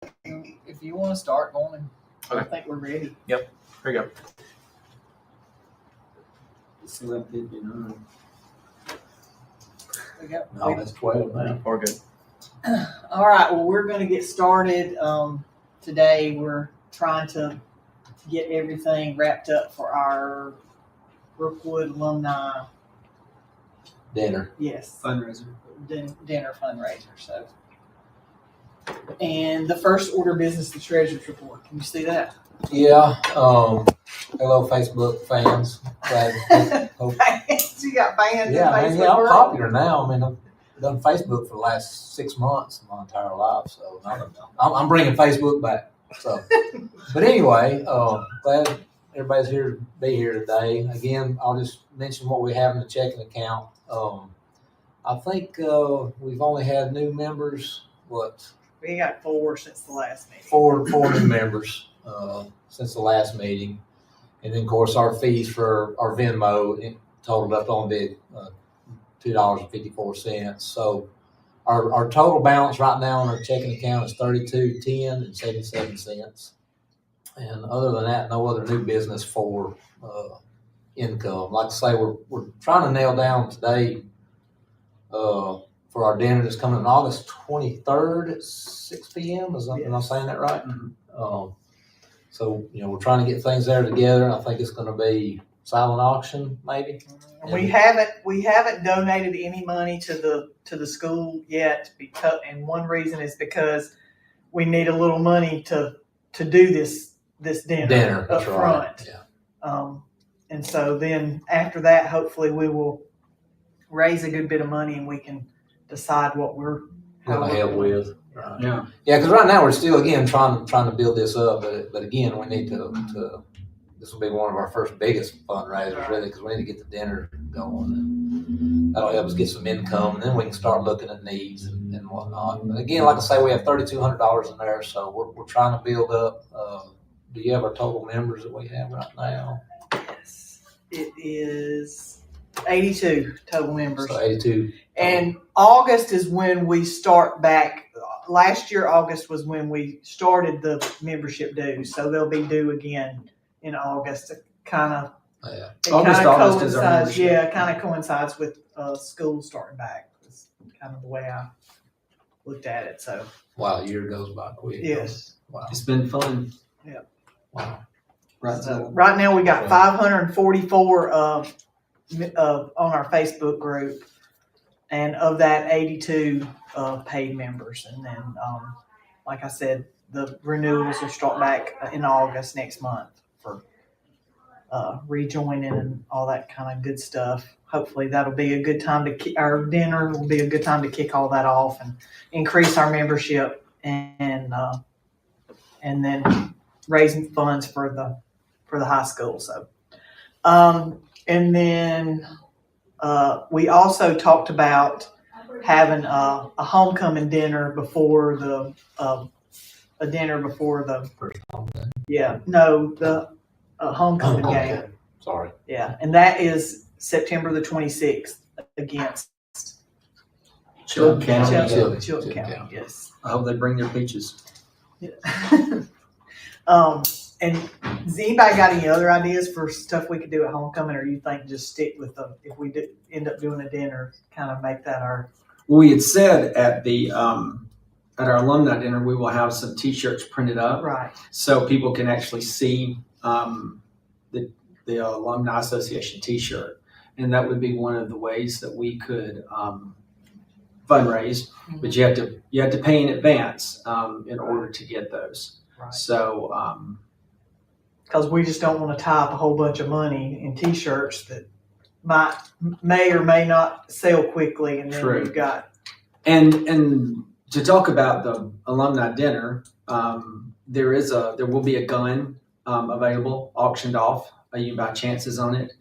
If you want to start going, Okay. I think we're ready. Yep. Here you go. 7:59. We got, No, that's 12 now. We're good. all right, well, we're going to get started. Today, we're trying to get everything wrapped up for our Brookwood Alumni, Dinner. yes, Fundraiser. dinner fundraiser. So, and the first order of business, the treasurer's report. Can you see that? Yeah. Hello, Facebook fans. Glad, hope, You got fans yeah, in man, Facebook yeah, I'm world? popular now. I mean, I've done Facebook for the last 6 months of my entire life, so I'm bringing Facebook back. So, but anyway, glad everybody's here to be here today. Again, I'll just mention what we have in the checking account. I think we've only had new members. We got 4 since the last meeting. Four new members since the last meeting, and then of course our fees for our Venmo totaled up on big $2.54. So our total balance right now on our checking account is $32.1077. And other than that, no other new business for income. Like I say, we're trying to nail down today for our dinner that's coming on August 23rd at 6 p.m. Am I saying that right? Mhm. So, we're trying to get things there together. I think it's going to be silent auction, maybe. We haven't donated any money to the school yet, and one reason is because we need a little money to do this dinner up That's front. right. Yeah. And so then after that, hopefully we will raise a good bit of money and we can decide what we're Going to help with. Right. Yeah. Yeah, because right now we're still again trying to build this up, but again we need to. This will be one of our first biggest fundraisers, really, because we need to get the dinner going, and that'll help us get some income, and then we can start looking at needs and whatnot. But again, like I say, we have $3,200 in there, so we're trying to build up. Do you have our total members that we have right now? Yes, it is 82 total members. So 82. And August is when we start back. Last year, August was when we started the membership dues, so they'll be due again in August. To kind of, Yeah. August is our coincides. membership. Yeah, kind of coincides with school starting back. It's kind of the way I looked at it. So Wow, a year goes by quick. yes, Wow. It's been fun. Wow. Right. so right now we got 544 on our Facebook group, and of that 82 paid members. And then, like I said, the renewals will start back in August next month for rejoining and all that kind of good stuff. Hopefully that'll be a good time to our dinner will be a good time to kick all that off and increase our membership and then raising funds for the high school. So, and then we also talked about having a homecoming dinner before the First time. the homecoming game. Okay. Sorry. Yeah, and that is September the 26th against Chilton County. Chilton County. Yes. I hope they bring their peaches. Yeah. And has anybody got any other ideas for stuff we could do at homecoming, or you think just stick with if we end up doing a dinner, kind of make that our? Well, we had said at our alumni dinner, we will have some T-shirts printed up, Right. so people can actually see the Alumni Association T-shirt, and that would be one of the ways that we could fundraise. Mm-hmm. But you have to pay in advance in order to get those. Right. So. Because we just don't want to tie up a whole bunch of money in T-shirts that may or may not sell quickly, and then True. we've got. And to talk about the alumni dinner, there will be a gun available, auctioned off. You can buy chances on it.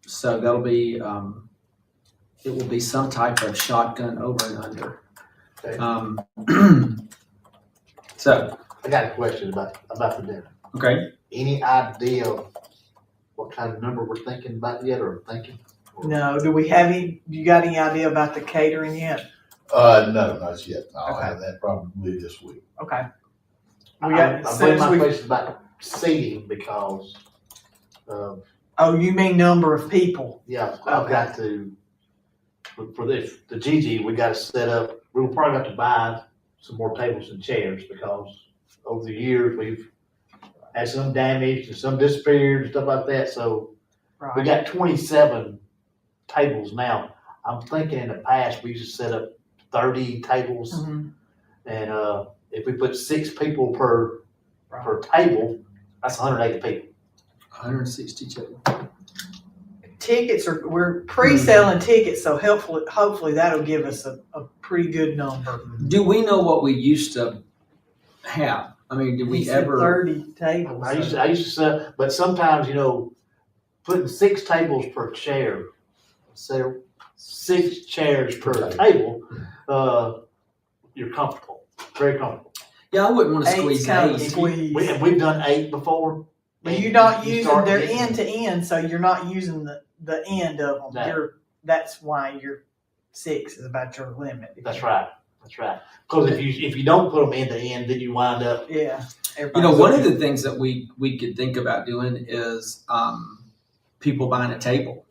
So that'll be it will be some type of shotgun over and under. Okay. So I got a question about the dinner. okay. Any idea of what kind of number we're thinking about yet, or thinking? No, do we have any? You got any idea about the catering yet? No, not yet. I'll Okay. have that probably this week. Okay. I We got, as soon believe as my we, question about seating because, oh, you mean number of people? yeah, I've got to, for this, the GG, we gotta set up, we'll probably have to buy some more tables and chairs because over the years, we've had some damaged and some disappeared and stuff like that, so we Right. got 27 tables now. I'm thinking in the past, we used to set up 30 tables, Mhm. and if we put 6 people per Right. table, that's 180 people. 162. Tickets are, we're pre-selling tickets, so hopefully that'll give us a pretty good number. Do we know what we used to have? I mean, did He we said ever? 30 tables. I used to set, but sometimes, putting 6 tables per chair, so 6 chairs per table, you're comfortable, very comfortable. Yeah, I wouldn't want to Eight's squeeze kind of eight. squeeze. We've done 8 before. But and you're not you using, start they're getting- end to end, so you're not using the end of them. No. That's why your 6 is about your limit. That's right, that's right. Because if you don't put them end to end, then you wind up. Yeah. One of the things that we could think about doing is people buying a table.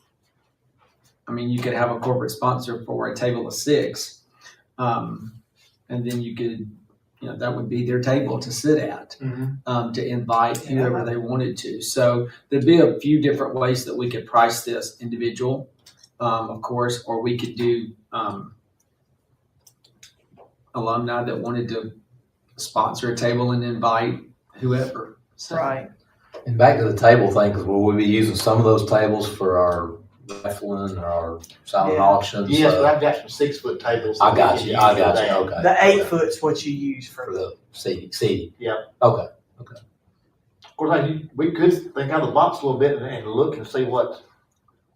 I mean, you could have a corporate sponsor for a table of 6, and then you could, that would be their table to sit at, to invite whoever they wanted to. So there'd be a few different ways that we could price this individual, of course, or we could do alumni that wanted to sponsor a table and invite whoever. So, Right. And back to the table thing, because will we be using some of those tables for our raffling or our silent Yeah. auctions? Yes, but I've got some 6-foot tables. I that got we you. can I use for got you. that. Okay. The 8 Okay. foot's what you use For for the seating. Yeah. Okay. Of course, we could think out of the box a little bit and look and see what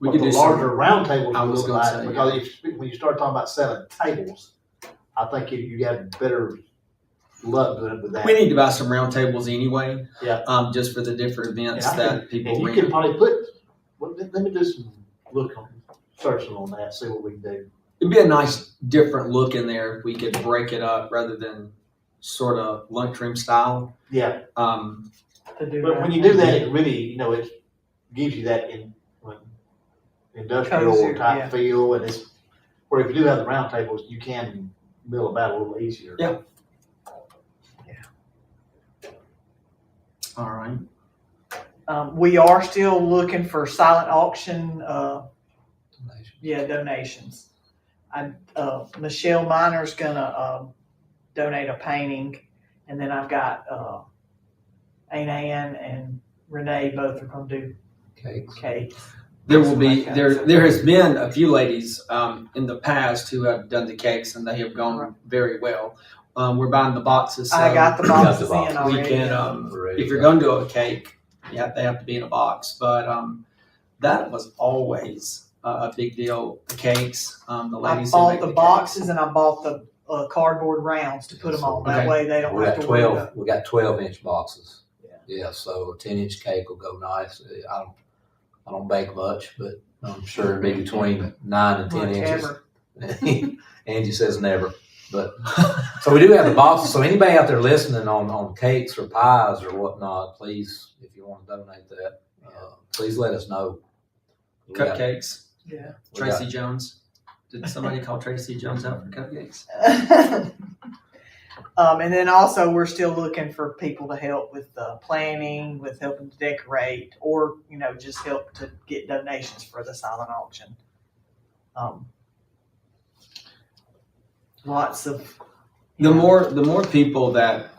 we could the do larger some, round tables I would was look gonna like. say, Because when you start talking about selling tables, I think you have better luck doing it with that. we need to buy some round tables anyway. Yeah. Just for the different events And that people And you bring. can probably put, let me do some searching on that, see what we can do. It'd be a nice different look in there if we could break it up rather than sort of lunchroom style. Yeah, to do but when you do that, it really, it gives you that industrial Cozier, type yeah. feel, and it's, where if you do have the round tables, you can mill about a little easier. Yeah. All right. We are still looking for silent auction, donations. Michelle Minor's gonna donate a painting, and then I've got Ann and Renee both are gonna do Cakes. cakes. There will be there has been a few ladies in the past who have done the cakes and they have gone very well. We're buying the boxes. So I got the got boxes the boxes. in we already. can We're ready if to you're go. going to do a cake, they have to be in a box. But that was always a big deal. The cakes, the I ladies. who bought make the cakes. boxes and I bought the cardboard rounds to put them on. That Okay. way they don't We have got to worry 12. about. We got 12-inch boxes. Yeah. Yeah. So a 10-inch cake will go nice. I don't bake much, but I'm sure it'd be between 9 and 10 inches. Whatever. Angie says never, but so we do have the boxes. So anybody out there listening on cakes or pies or whatnot, please, if you want to donate that, please let us know. We got- Cupcakes. Yeah. we got- Tracy Jones. Did somebody call Tracy Jones out for cupcakes? And then also we're still looking for people to help with planning, with helping to decorate, or just help to get donations for the silent auction. Lots of The more people that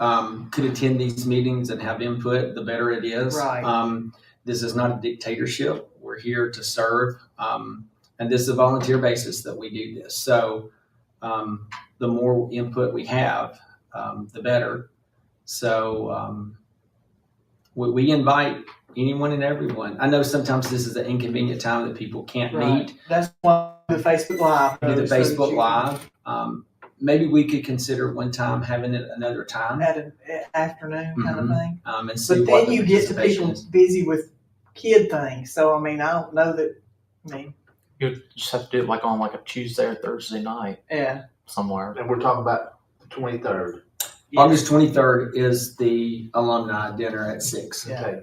could attend these meetings and have input, the better it is. Right. This is not a dictatorship. We're here to serve, and this is a volunteer basis that we do this. So the more input we have, the better. So we invite anyone and everyone. I know sometimes this is an inconvenient time that people can't Right. meet. That's why the Facebook Live. Do the so that Facebook you Live. Maybe we could consider one time having it another time. at an afternoon kind of Mhm. thing. And see But what then the you get to participation people is. busy with kid things. So I don't know that. You just have to do it like on like a Tuesday or Thursday night. Yeah. somewhere. And we're talking about the 23rd. August 23rd is the alumni dinner at 6. Yeah. Okay.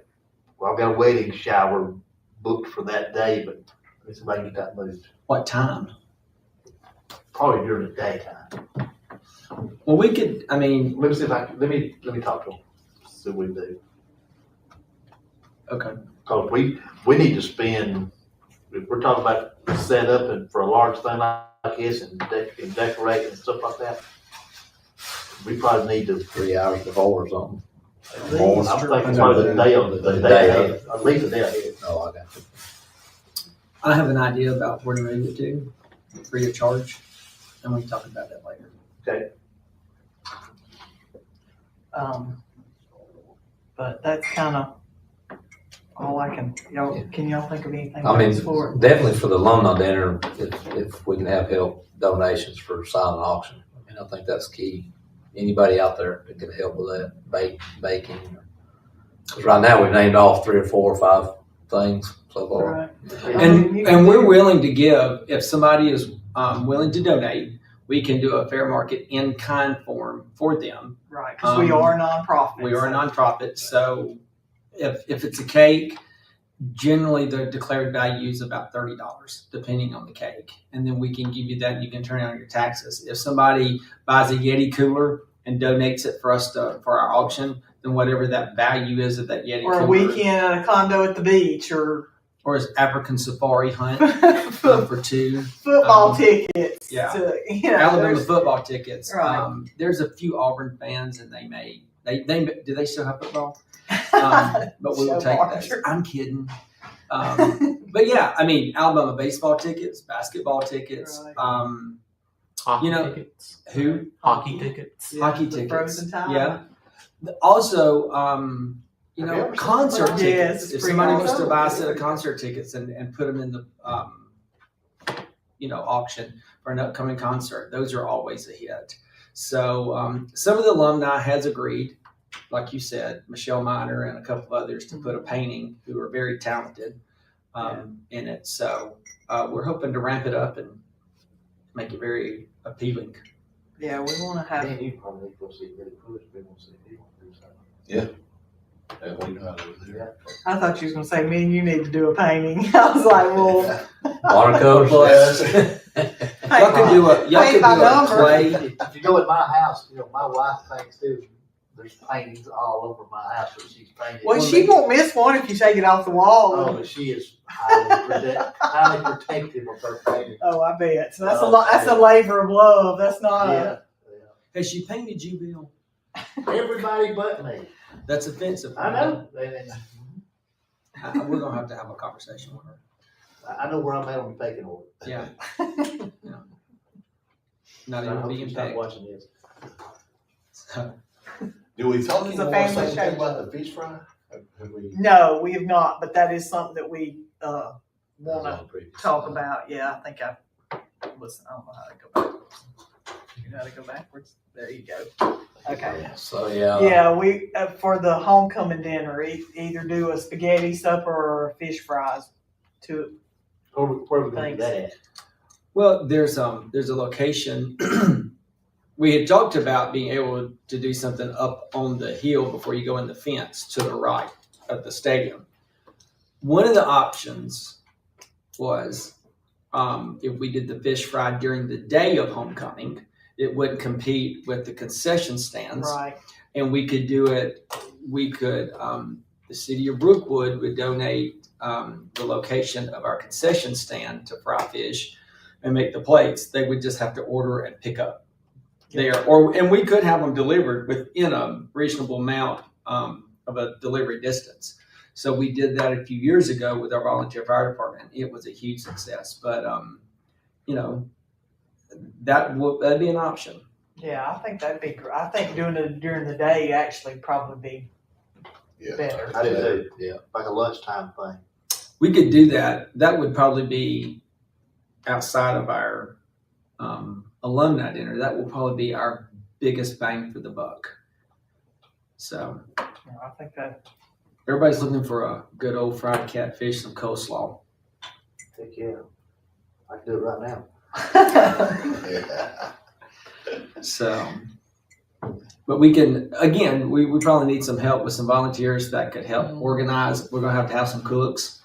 Well, I've got a wedding shower booked for that day, but let somebody get that moved. What time? Probably during the daytime. Well, we could, I mean, Let me see if I can, let me talk to them, see what we do. okay. Cause we need to spend, if we're talking about setup and for a large thing like this and decorating and stuff like that, we probably need to, 3 hours before or something. I'm thinking probably the day of, the day ahead, at least a day ahead. Oh, I got you. I have an idea about where to move it to, free of charge, and we can talk about that later. But that's kind of all I can, can y'all think of anything I mean, else for it? definitely for the alumni dinner, if we can have help donations for silent auction. I mean, I think that's key. Anybody out there that can help with that, baking. Because right now we've named off 3 or 4 or 5 things so far. Right. And we're willing to give, if somebody is willing to donate, we can do a fair market in kind form for them. Right, because we are a nonprofit. We are a nonprofit, so if it's a cake, generally the declared value is about $30, depending on the cake. And then we can give you that and you can turn it on your taxes. If somebody buys a Yeti cooler and donates it for us for our auction, then whatever that value is of that Yeti Or cooler. a weekend at a condo at the beach, or Or African safari hunt for 2. football tickets. yeah. To, Alabama football tickets. Right. There's a few Auburn fans, and do they still have football? But we will So take large. those. I'm kidding. But yeah, I mean, Alabama baseball tickets, basketball tickets. Right. Hockey You know, tickets. Who? Hockey tickets. Hockey the tickets. Frozen time. Yeah. Also, Have you ever concert seen- tickets. Yes, If free somebody wants to concert. buy a set of concert tickets and put them in the, auction for an upcoming concert, those are always a hit. So some of the alumni has agreed, like you said, Michelle Miner and a couple of others, to put a painting, who are very talented, in it. So we're hoping to ramp it up and make it very appealing. Yeah, we want to have. Man, you probably need to go see Billy Push, we want to see people do something. Yeah, we know how to do that. I thought you was gonna say me and you need to do a painting. I was like, well, Watercolors. Y'all could do Paint by a number. clay. If you go at my house, my wife paints too. There's paintings all over my house that she's painted. well, she won't miss one if you take it off the wall. Oh, but she is highly protective of her painting. Oh, I bet. So that's a lot. That's a labor of love. That's not Yeah, Has she painted you, Bill? everybody but me. That's offensive. I know. We're gonna have to have a conversation with her. I know where I'm at on the pecking order. Yeah. Not I even hope being she's not paid. watching this. So, Do we talk It's a anymore family something show. about the fish fry? Have we? No, we have not. But that is something that we want to on the previous talk slide. about. Yeah, I think I listen. I don't know how to go backwards. You know how to go backwards? There you go. Okay. So, yeah. Yeah, we for the homecoming dinner, either do a spaghetti supper or fish fries. To Where we gonna do that at? well, there's a location. We had talked about being able to do something up on the hill before you go in the fence to the right of the stadium. One of the options was if we did the fish fry during the day of homecoming, it wouldn't compete with the concession stands. right. And we could do it, the city of Brookwood would donate the location of our concession stand to fry fish and make the plates. They would just have to order and pick up there. And we could have them delivered within a reasonable amount of a delivery distance. So we did that a few years ago with our volunteer fire department. It was a huge success, but that'd be an option. Yeah, I think that'd be great. I think doing it during the day actually probably Yeah. better. I do too. Yeah. Like a lunchtime thing. We could do that. That would probably be outside of our alumni dinner. That will probably be our biggest bang for the buck. So Yeah, I think that. everybody's looking for a good old fried catfish and coleslaw. Heck yeah. I can do it right now. Yeah. So, but we can, again, we probably need some help with some volunteers that could help organize. We're gonna have some cooks.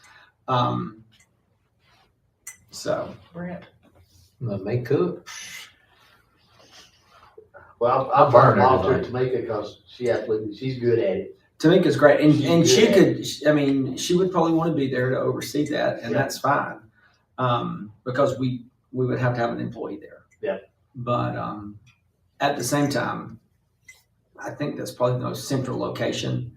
So, Brent, Make cook. Well, I'll I'll burn burn off to everything. Tamika because she's good at it. Tamika's great, and She's she good. could. I mean, she would probably want to be there to oversee that, and Yeah. that's fine, because we would have to have an employee there. Yeah. But at the same time, I think that's probably the most central location.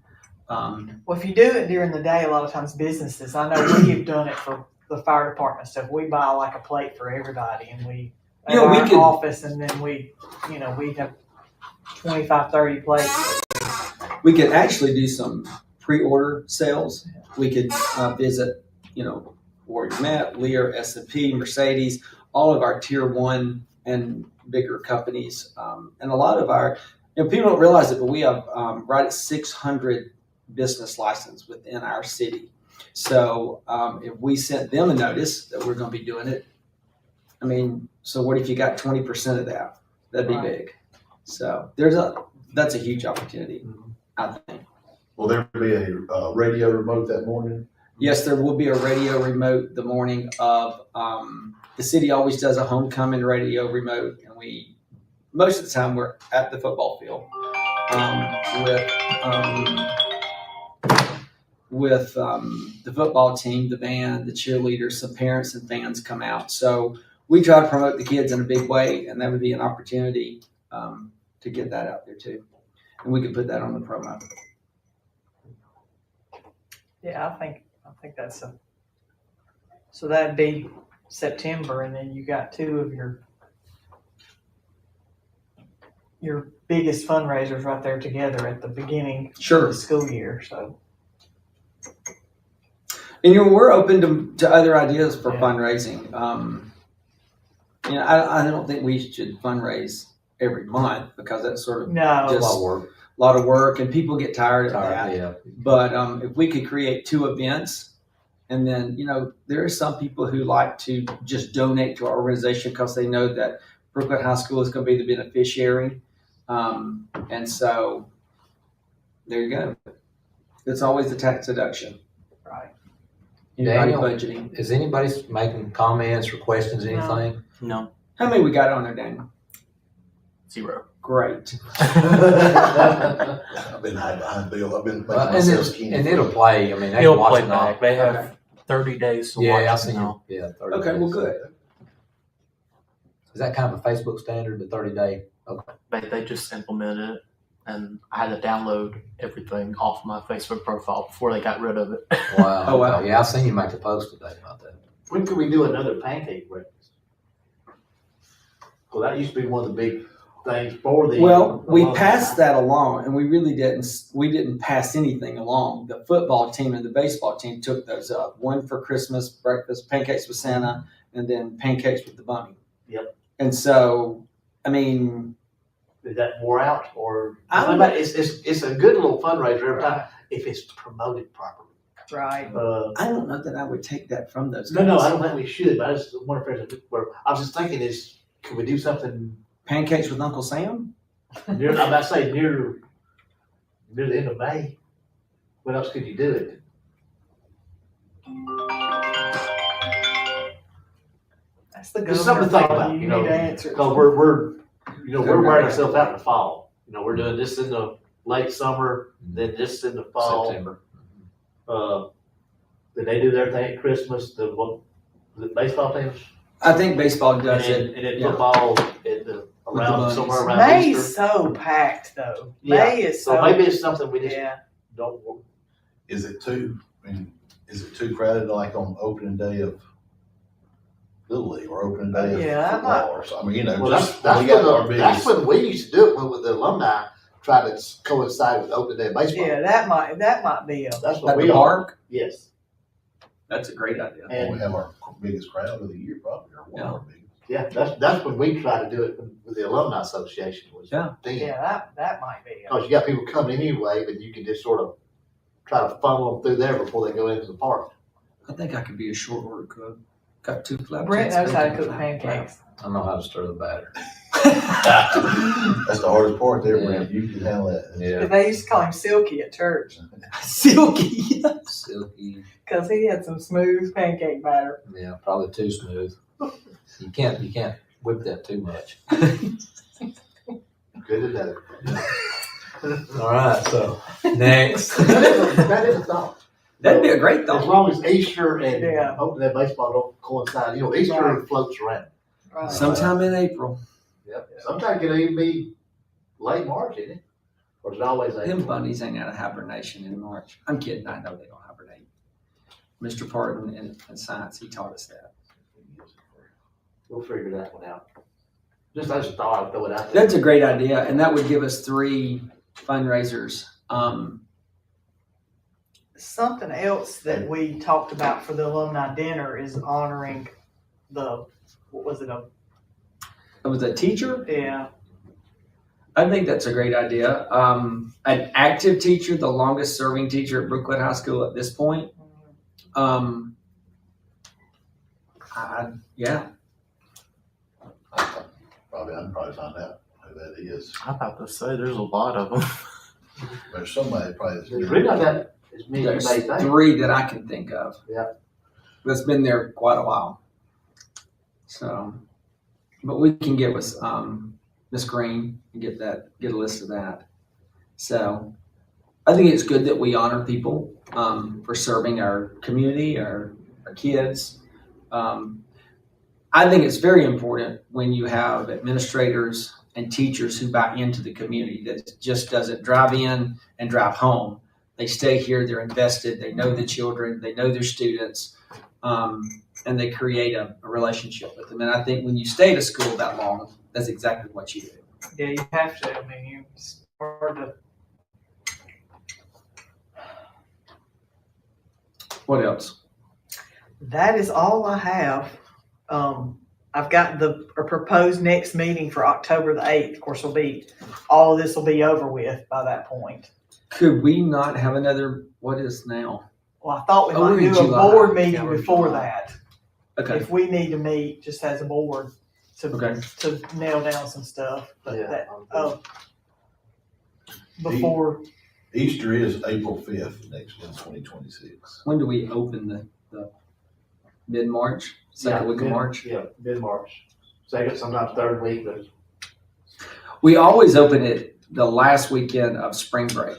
well, if you do it during the day, a lot of times businesses, I know we've done it for the fire department stuff. We buy like a plate for everybody and we, at Yeah, we our could- office, and then we have 25, 30 plates. We could actually do some pre-order sales. We could visit, Warrior Met, Lear, S&P, Mercedes, all of our tier 1 and bigger companies. And a lot of our, people don't realize it, but we have right at 600 business license within our city. So if we sent them a notice that we're going to be doing it, I mean, so what if you got 20% of that? That'd be Right. big. So that's a huge opportunity, I think. Will there be a radio remote that morning? Yes, there will be a radio remote the morning of, the city always does a homecoming radio remote, and most of the time we're at the football field with the football team, the band, the cheerleaders, some parents and fans come out. So we try to promote the kids in a big way, and that would be an opportunity to get that out there too. And we could put that on the promo. Yeah, I think that's so that'd be September, and then you got two of your biggest fundraisers right there together at the beginning of Sure. the school year, so. And we're open to other ideas for Yeah. fundraising. I don't think we should fundraise every month because that's sort of No, A Just- lot of work. a lot of work and people get tired of that. Yeah. But if we could create 2 events, and then, there are some people who like to just donate to our organization because they know that Brookwood High School is going to be the beneficiary. And so there you go. It's always the tax deduction. right. Anybody Daniel? budgeting. Is anybody making comments or questions, anything? No, How many we got on there, Daniel? 0. Great. I've been hiding behind Bill. I've been making myself skinny. And it'll play. I mean, they He'll can watch play it all. back. They have Okay. 30 days to Yeah, I watch seen it now. you. Yeah. 30 Okay, well, days. good. Is that kind of a Facebook standard, the 30-day? Okay. They just implemented it, and I had to download everything off my Facebook profile before they got rid of it. Wow. Oh, wow. Okay. Yeah, I seen you make a post today about that. When could we do another pancake breakfast? Well, that used to be one of the big things for the. Well, we alumni. passed that along, and we really didn't. We didn't pass anything along. The football team and the baseball team took those up. One for Christmas breakfast, pancakes with Santa, and then pancakes with the bunny. Yep. And so, I mean, Is that wore out or? I don't know. It's a good little fundraiser every time if it's promoted properly. Right. I don't know that I would take that from those. No, guys. I don't think we should, but I just wonder if there's where I was just thinking is, could we do something Pancakes with Uncle Sam. near, I'm about to say near the end of May? What else could you do it? That's the Just something to think about, You need to answer. Because we're wearing ourselves out in the fall. We're doing this in the late summer, then this in the fall. September. Then they do their thing at Christmas, the baseball teams. I think baseball does And it. then yeah. football at around bunnies. somewhere around May's Easter. so packed though. Yeah, May is So so. maybe it's something we just Yeah. don't. Is it too crowded like on opening day of Little League or opening day of Yeah, that might- football or something? Well, just that's we got our when biggest. we used to do it with the alumni try to coincide with the opening day of baseball. Yeah, that might be a. That's what At we the are. park. Yes. That's a great idea. And We have our biggest crowd of the year, probably, or one of our biggest. yeah, that's when we try to do it with the alumni association. Was Yeah. then. Yeah, that might be a. Because you got people coming anyway, but you can just sort of try to funnel them through there before they go into the park. I think I could be a short order cook. Got 2 flapjacks. Brent knows how to bacon, cook flap- pancakes. I know how to stir the batter. That's the hardest part there, Brent. You can handle that. Yeah. They used to call him Silky at church Silky. Silky. because he had some smooth pancake batter. Yeah, probably too smooth. You can't whip that too much. Good at that. All right, so next. That is a thought. That'd be a great As thought. long as Easter and Yeah. hoping that baseball don't coincide, you know, Easter Right. floats around. Right. Sometime in April. Yep. Sometimes it can even be late March, isn't it? Or is it always Them April? bunnies ain't out of hibernation in March. I'm kidding. I know they don't hibernate. Mr. Pardon in science, he taught us that. We'll figure that one out. Just as a thought, I'll throw it out there. That's a great idea, and that would give us 3 fundraisers. Something else that we talked about for the alumni dinner is honoring what was it? It was a teacher. Yeah. I think that's a great idea. An active teacher, the longest serving teacher at Brookwood High School at this point. Yeah. I'd probably find out who that is. I'm about to say there's a lot of them. There's somebody probably that's. There's really not that as many as There's you may think. 3 that I can think of. Yeah. That's been there quite a while. So, but we can get with Miss Green and get a list of that. So, I think it's good that we honor people for serving our community, our kids. I think it's very important when you have administrators and teachers who buy into the community that just doesn't drive in and drive home. They stay here, they're invested, they know the children, they know their students, and they create a relationship with them. And I think when you stay at a school that long, that's exactly what you do. Yeah, you have to. I mean, it's hard to. What else? That is all I have. I've got a proposed next meeting for October the 8th. Of course, all of this will be over with by that point. Could we not have another, what is now? Well, I thought we Oh, we're might in do a July. board Yeah, meeting we're in before July. that. Okay, If we need to meet just as a board okay. to nail down some stuff. But Yeah. before, Easter is April 5th next in 2026. When do we open the mid-March, second week of March? Yeah, mid-March. Second, sometimes third week, but We always open it the last weekend of spring break.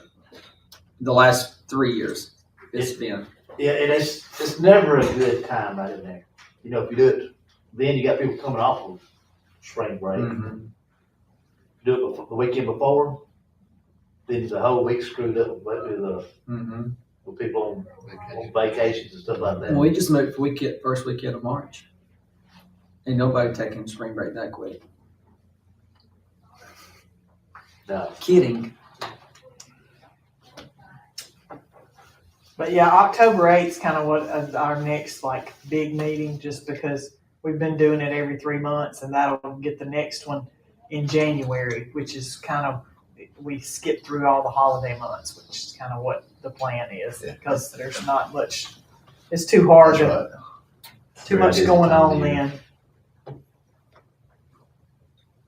The last 3 years it's been. yeah, and it's never a good time right in there. You know, if you do it, then you got people coming off of spring break. Mhm. If you do it the weekend before, then the whole week screwed up Mhm. with people on vacations and stuff like that. Well, we just moved first weekend of March. Ain't nobody taking spring break that quick. No. Kidding. but yeah, October 8th is kind of what our next big meeting, just because we've been doing it every 3 months, and that'll get the next one in January, which is kind of, we skip through all the holiday months, which is kind of what the plan is, Yeah. because there's not much, it's too hard That's to, right. too Very much busy going time of on the year. then.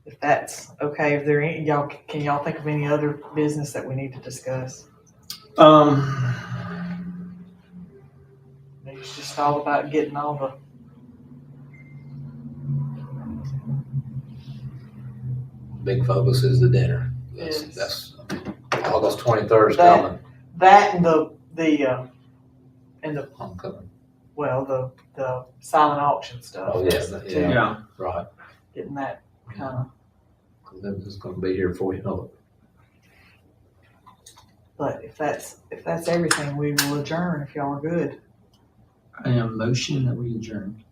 If that's okay, if there any, can y'all think of any other business that we need to discuss? Maybe it's just all about getting all the, Big focus is the dinner. Yes. That's August 23rd is That- coming. that and the Homecoming. the silent auction stuff. Oh, yeah, That's the two. Yeah. Right. Getting that kind of, It's going to be here before you know it. but if that's everything, we will adjourn if y'all are good. I am motion that we adjourn.